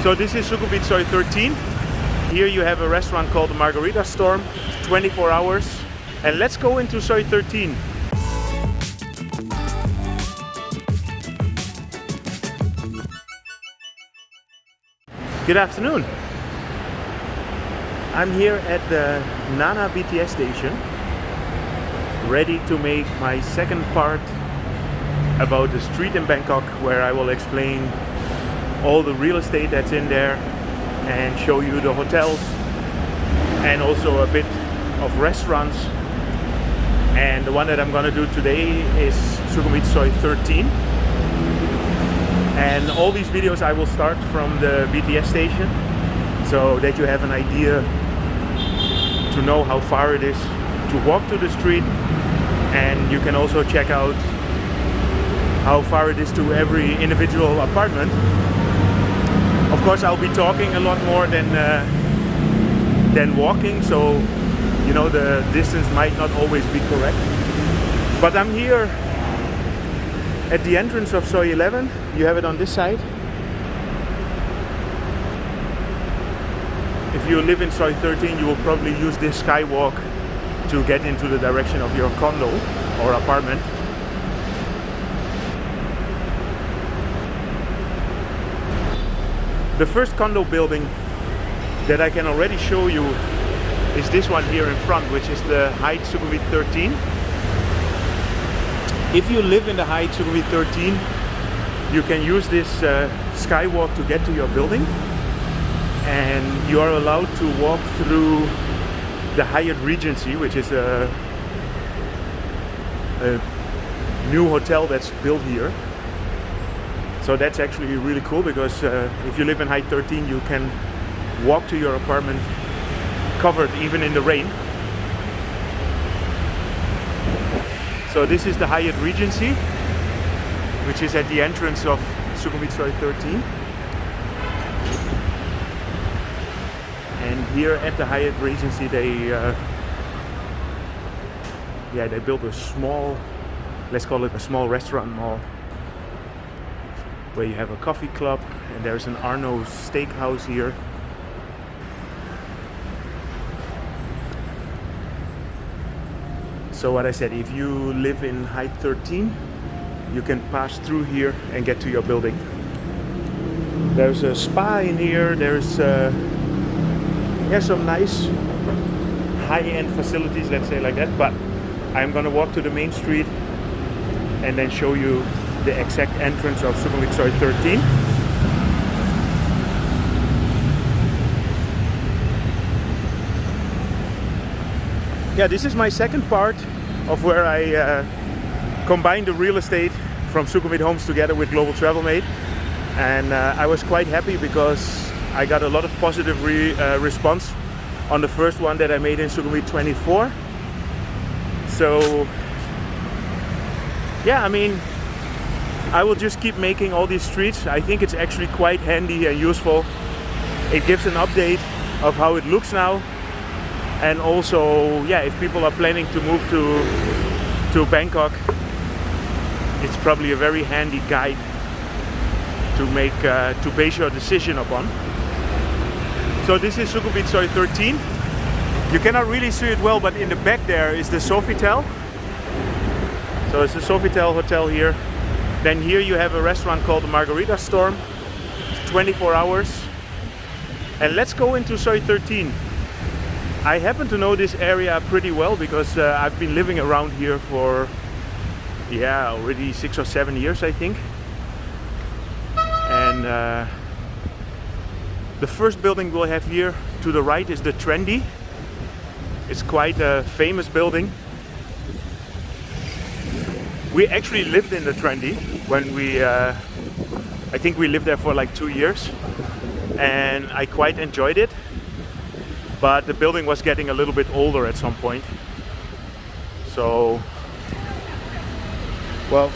So this is Sukhumvit Soi 13. Here you have a restaurant called the Margarita Storm, 24 hours. And let's go into Soi 13. Good afternoon. I'm here at the Nana BTS station, ready to make my second part about the street in Bangkok, where I will explain all the real estate that's in there and show you the hotels and also a bit of restaurants. And the one that I'm gonna do today is Sukhumvit Soi 13. And all these videos I will start from the BTS station, so that you have an idea to know how far it is to walk to the street, and you can also check out how far it is to every individual apartment. Of course, I'll be talking a lot more than walking, so you know the distance might not always be correct. But I'm here at the entrance of Soi 11. You have it on this side. If you live in Soi 13, you will probably use this skywalk to get into the direction of your condo or apartment. The first condo building that I can already show you is this one here in front, which is the Hyde Sukhumvit 13. If you live in the Hyde Sukhumvit 13, you can use this skywalk to get to your building, and you are allowed to walk through the Hyatt Regency, which is a new hotel that's built here. So that's actually really cool, because if you live in Hyde 13, you can walk to your apartment covered even in the rain. So this is the Hyatt Regency, which is at the entrance of Sukhumvit Soi 13. And here at the Hyatt Regency, they built a small, let's call it a small restaurant mall, where you have a coffee club, and there's an Arno's steakhouse here. So what I said, if you live in Hyde 13, you can pass through here and get to your building. There's a spa in here, there's some nice high-end facilities, let's say like that, but I'm gonna walk to the main street and then show you the exact entrance of Sukhumvit Soi 13. Yeah, this is my second part of where I combined the real estate from Sukhumvit Homes together with Global Travel Mate, and I was quite happy because I got a lot of positive response on the first one that I made in Sukhumvit 24. So yeah, I mean, I will just keep making all these streets. I think it's actually quite handy and useful. It gives an update of how it looks now, and also, yeah, if people are planning to move to Bangkok, it's probably a very handy guide to base your decision upon. So this is Sukhumvit Soi 13. You cannot really see it well, but in the back there is the Sofitel. So it's the Sofitel hotel here. Then here you have a restaurant called the Margarita Storm, 24 hours. And let's go into Soi 13. I happen to know this area pretty well because I've been living around here for, yeah, already 6 or 7 years, I think. And the first building we'll have here to the right is the Trendy. It's quite a famous building. We actually lived in the Trendy when I think we lived there for like 2 years, and I quite enjoyed it. But the building was getting a little bit older at some point. So, well,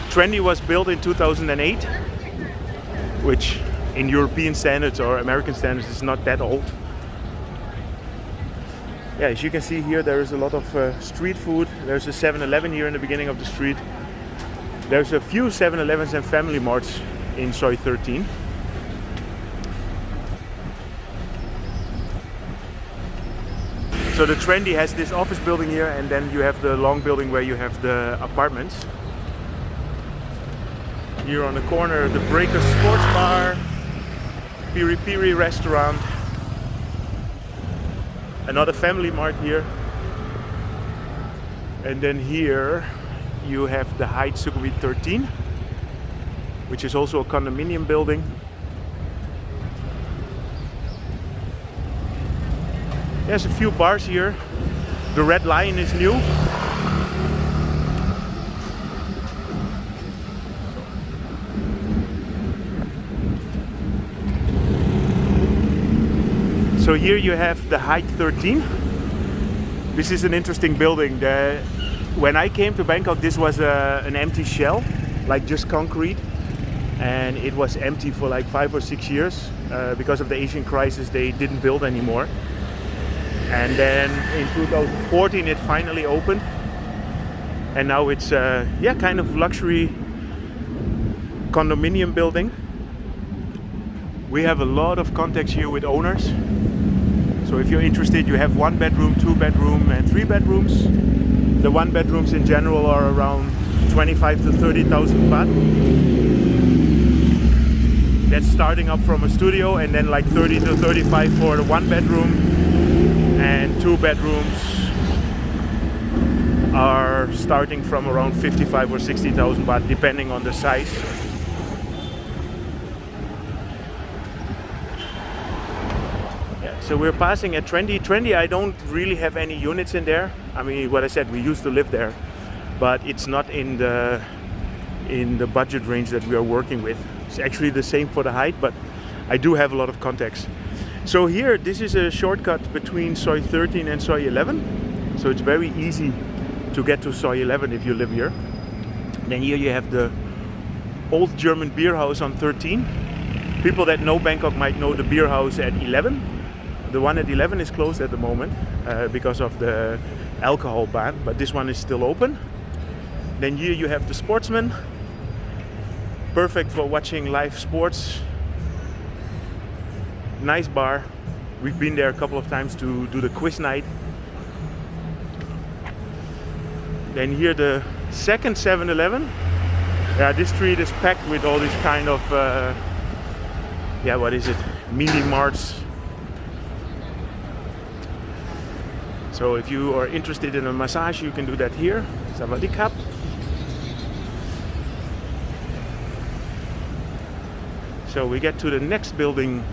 Trendy was built in 2008, which in European standards or American standards is not that old. Yeah, as you can see here, there is a lot of street food. There's a 7-Eleven here in the beginning of the street. There's a few 7-Elevens and Family Marts in Soi 13. So the Trendy has this office building here, and then you have the long building where you have the apartments. Here on the corner, the Breaker Sports Bar, Piri restaurant, another family mart here. And then here you have the Hyde Sukhumvit 13, which is also a condominium building. There's a few bars here. The Red Lion is new. So here you have the Hyde 13. This is an interesting building. When I came to Bangkok, this was an empty shell, like just concrete. And it was empty for like 5 or 6 years. Because of the Asian crisis, they didn't build anymore. And then in 2014 it finally opened, and now it's kind of luxury condominium building. We have a lot of contacts here with owners, so if you're interested, you have 1 bedroom, 2 bedroom and 3 bedrooms. The 1 bedrooms in general are around 25 to 30,000 baht. That's starting up from a studio, and then like 30 to 35 for the 1 bedroom. And 2 bedrooms are starting from around 55 or 60,000 baht, depending on the size. Yeah, so we're passing at Trendy. Trendy, I don't really have any units in there. I mean, what I said, we used to live there, but it's not in the budget range that we are working with. It's actually the same for the Hyde, but I do have a lot of contacts. So here, this is a shortcut between Soi 13 and Soi 11. So it's very easy to get to Soi 11 if you live here. Then here you have the old German Beerhouse on 13. People that know Bangkok might know the Beerhouse at 11. The one at 11 is closed at the moment because of the alcohol ban, but this one is still open. Then here you have the Sportsman. Perfect for watching live sports. Nice bar. We've been there a couple of times to do the quiz night. Then here the second 7-Eleven. Yeah, this street is packed with all these kind of what is it? Mini marts. So if you are interested in a massage, you can do that here. Sawadee-krap. So we get to the next building,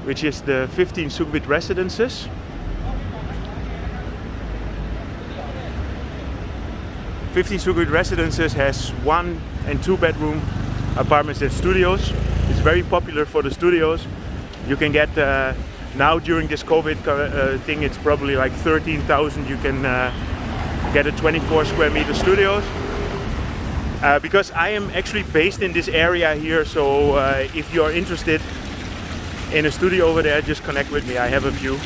which is the 15 Sukhumvit Residences. Sukhumvit Residences has 1 and 2 bedroom apartments and studios. It's very popular for the studios. You can get, now during this COVID thing, it's probably like 13,000. You can get a 24 square meter studios. Because I am actually based in this area here, so if you are interested in a studio over there, just connect with me. I have a few.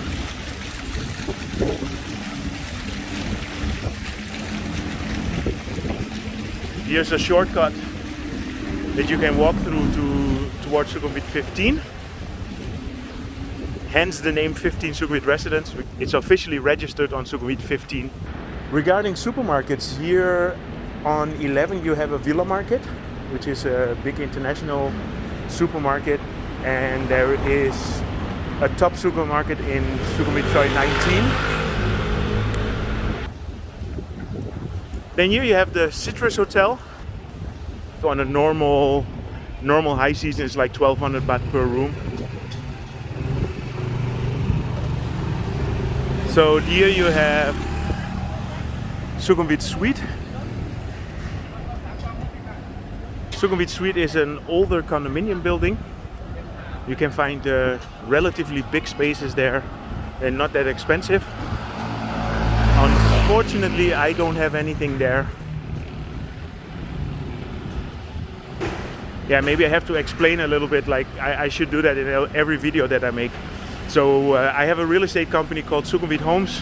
Here's a shortcut that you can walk through towards Sukhumvit 15. Hence the name 15 Sukhumvit Residence. It's officially registered on Sukhumvit 15. Regarding supermarkets, here on 11 you have a Villa Market, which is a big international supermarket. And there is a top supermarket in Sukhumvit Soi 19. Then here you have the Citrus Hotel. On a normal high season, it's like 1,200 baht per room. So here you have Sukhumvit Suite. Sukhumvit Suite is an older condominium building. You can find relatively big spaces there and not that expensive. Unfortunately, I don't have anything there. Yeah, maybe I have to explain a little bit, like I should do that in every video that I make. So I have a real estate company called Sukhumvit Homes,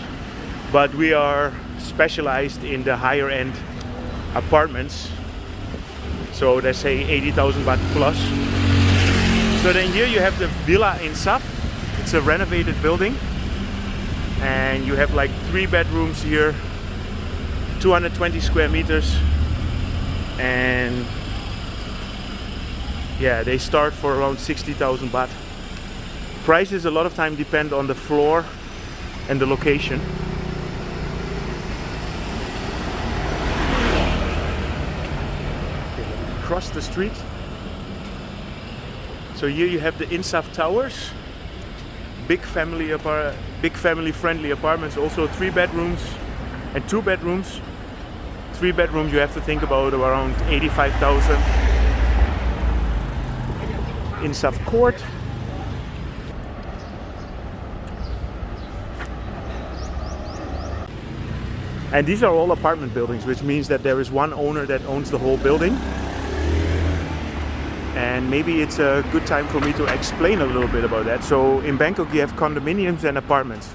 but we are specialized in the higher end apartments. So they say 80,000 baht plus. So then here you have the Villa Insaf. It's a renovated building. And you have like 3 bedrooms here, 220 square meters. And yeah, they start for around 60,000 baht. Prices a lot of time depend on the floor and the location. Across the street. So here you have the Insaf Towers, big family friendly apartments, also 3 bedrooms and 2 bedrooms. 3 bedrooms you have to think about around 85,000. Insaf Court. And these are all apartment buildings, which means that there is one owner that owns the whole building. And maybe it's a good time for me to explain a little bit about that. So in Bangkok you have condominiums and apartments.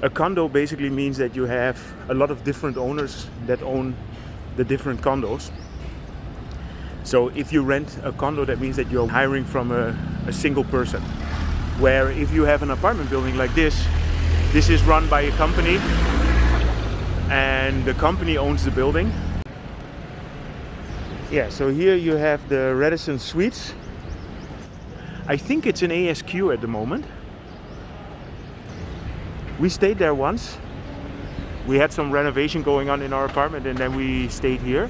A condo basically means that you have a lot of different owners that own the different condos. So if you rent a condo, that means that you're hiring from a single person. Where if you have an apartment building like this is run by a company. And the company owns the building. Yeah, so here you have the Radisson Suites. I think it's an ASQ at the moment. We stayed there once. We had some renovation going on in our apartment and then we stayed here.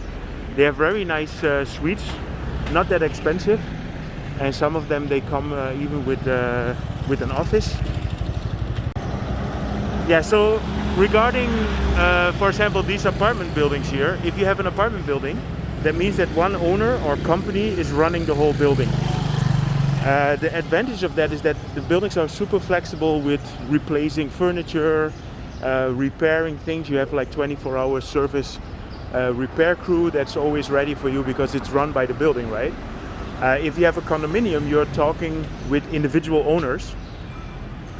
They have very nice suites, not that expensive. And some of them they come even with an office. Yeah, so regarding, for example, these apartment buildings here, if you have an apartment building, that means that one owner or company is running the whole building. The advantage of that is that the buildings are super flexible with replacing furniture, repairing things. You have like 24-hour service repair crew that's always ready for you because it's run by the building, right? If you have a condominium, you're talking with individual owners.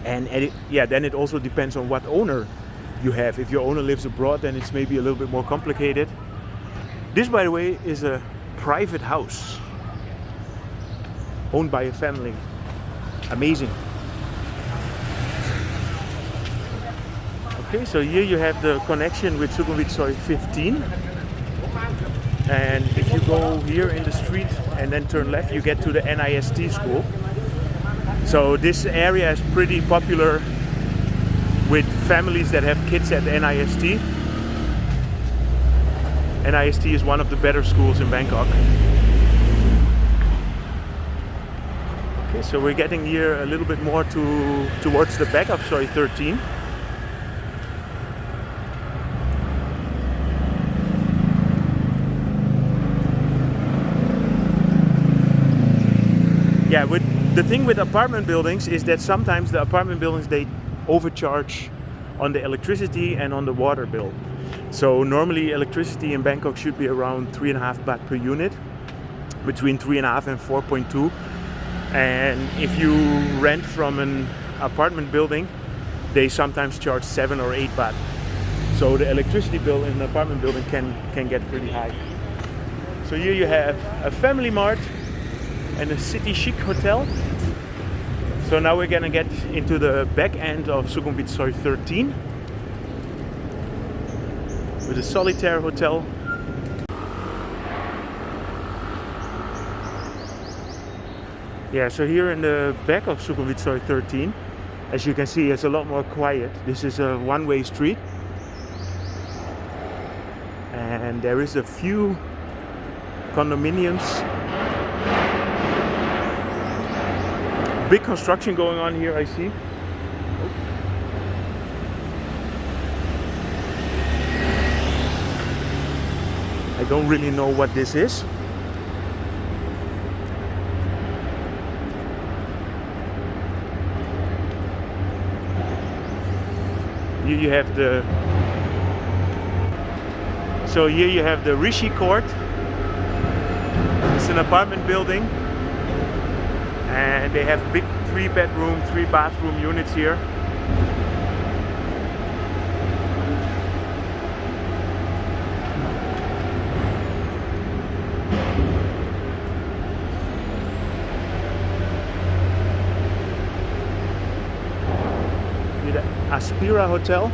And then it also depends on what owner you have. If your owner lives abroad, then it's maybe a little bit more complicated. This, by the way, is a private house owned by a family. Amazing. Okay, so here you have the connection with Sukhumvit Soi 15. And if you go here in the street and then turn left, you get to the NIST school. So this area is pretty popular with families that have kids at NIST. NIST is one of the better schools in Bangkok. Okay, so we're getting here a little bit more towards the back of Soi 13. Yeah, the thing with apartment buildings is that sometimes the apartment buildings, they overcharge on the electricity and on the water bill. So normally electricity in Bangkok should be around 3.5 baht per unit, between 3.5 and 4.2. And if you rent from an apartment building, they sometimes charge 7 or 8 baht. So the electricity bill in an apartment building can get pretty high. So here you have a family mart and a city chic hotel. So now we're gonna get into the back end of Sukhumvit Soi 13 with a solitaire hotel. Yeah, so here in the back of Sukhumvit Soi 13, as you can see, it's a lot more quiet. This is a one-way street. And there is a few condominiums. Big construction going on here, I see. I don't really know what this is. Here you have the Rishi Court. It's an apartment building. And they have big 3-bedroom, 3-bathroom units here. Aspira Hotel.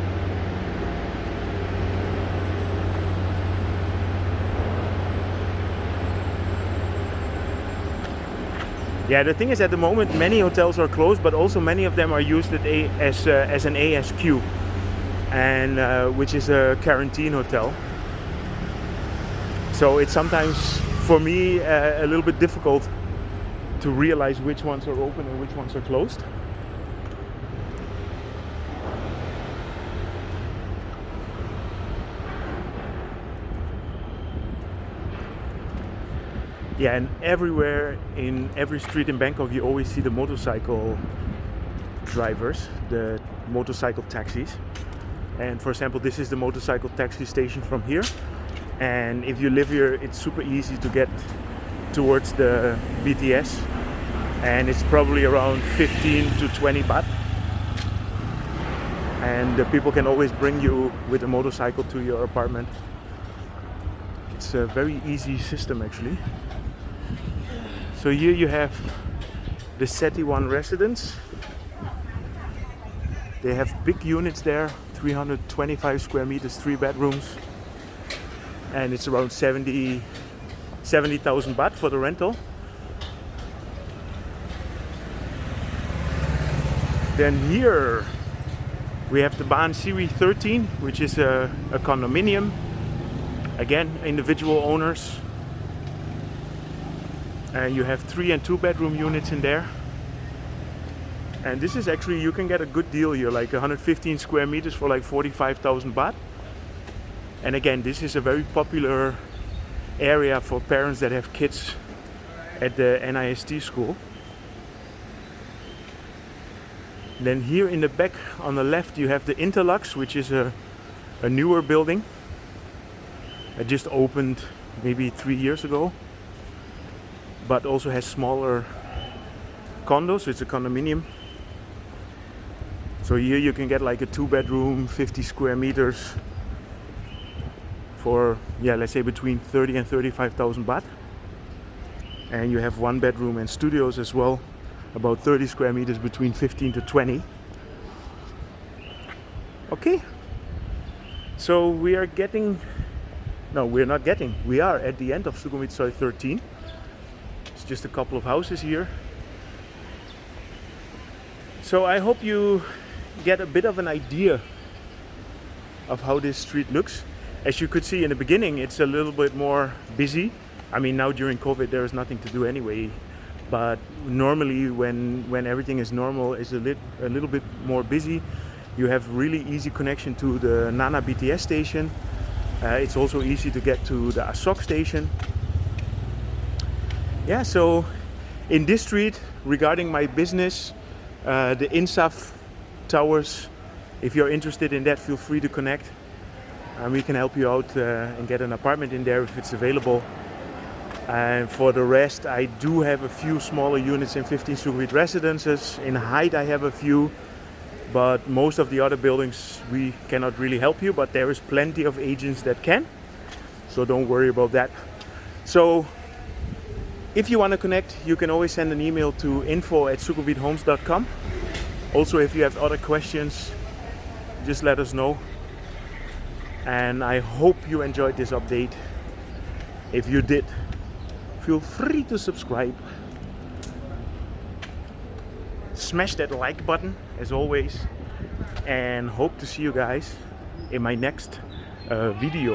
Yeah, the thing is, at the moment many hotels are closed, but also many of them are used as an ASQ, and which is a quarantine hotel. So it's sometimes for me a little bit difficult to realize which ones are open and which ones are closed. Yeah, and everywhere in every street in Bangkok you always see the motorcycle drivers, the motorcycle taxis. And for example, this is the motorcycle taxi station from here. And if you live here, it's super easy to get towards the BTS. And it's probably around 15 to 20 baht. And the people can always bring you with a motorcycle to your apartment. It's a very easy system actually. So here you have the Sethiwan Residence. They have big units there, 325 square meters, 3 bedrooms. And it's around 70,000 baht for the rental. Then here we have the Baan Siri 13, which is a condominium. Again, individual owners. And you have 3 and 2 bedroom units in there. And this is actually, you can get a good deal here, like 115 square meters for like 45,000 baht. And again, this is a very popular area for parents that have kids at the NIST school. Then here in the back on the left you have the Interlux, which is a newer building. It just opened maybe 3 years ago, but also has smaller condos. It's a condominium. So here you can get like a 2 bedroom, 50 square meters for, yeah, let's say between 30 and 35,000 baht. And you have 1 bedroom and studios as well, about 30 square meters, between 15 to 20. Okay, so we are getting, no, we're not getting, we are at the end of Sukhumvit Soi 13. It's just a couple of houses here. So I hope you get a bit of an idea of how this street looks. As you could see in the beginning, it's a little bit more busy. I mean, now during COVID there is nothing to do anyway, but normally when everything is normal, it's a little bit more busy. You have really easy connection to the Nana BTS station. It's also easy to get to the Asoke station. Yeah, so in this street, regarding my business, the Insaf Towers, if you're interested in that, feel free to connect. We can help you out and get an apartment in there if it's available. And for the rest, I do have a few smaller units in 15 Sukhumvit Residences. In Hyde I have a few, but most of the other buildings we cannot really help you, but there is plenty of agents that can, so don't worry about that. So if you want to connect, you can always send an email to info@sukhumvithomes.com. Also, if you have other questions, just let us know. And I hope you enjoyed this update. If you did, feel free to subscribe. Smash that like button as always, and hope to see you guys in my next video.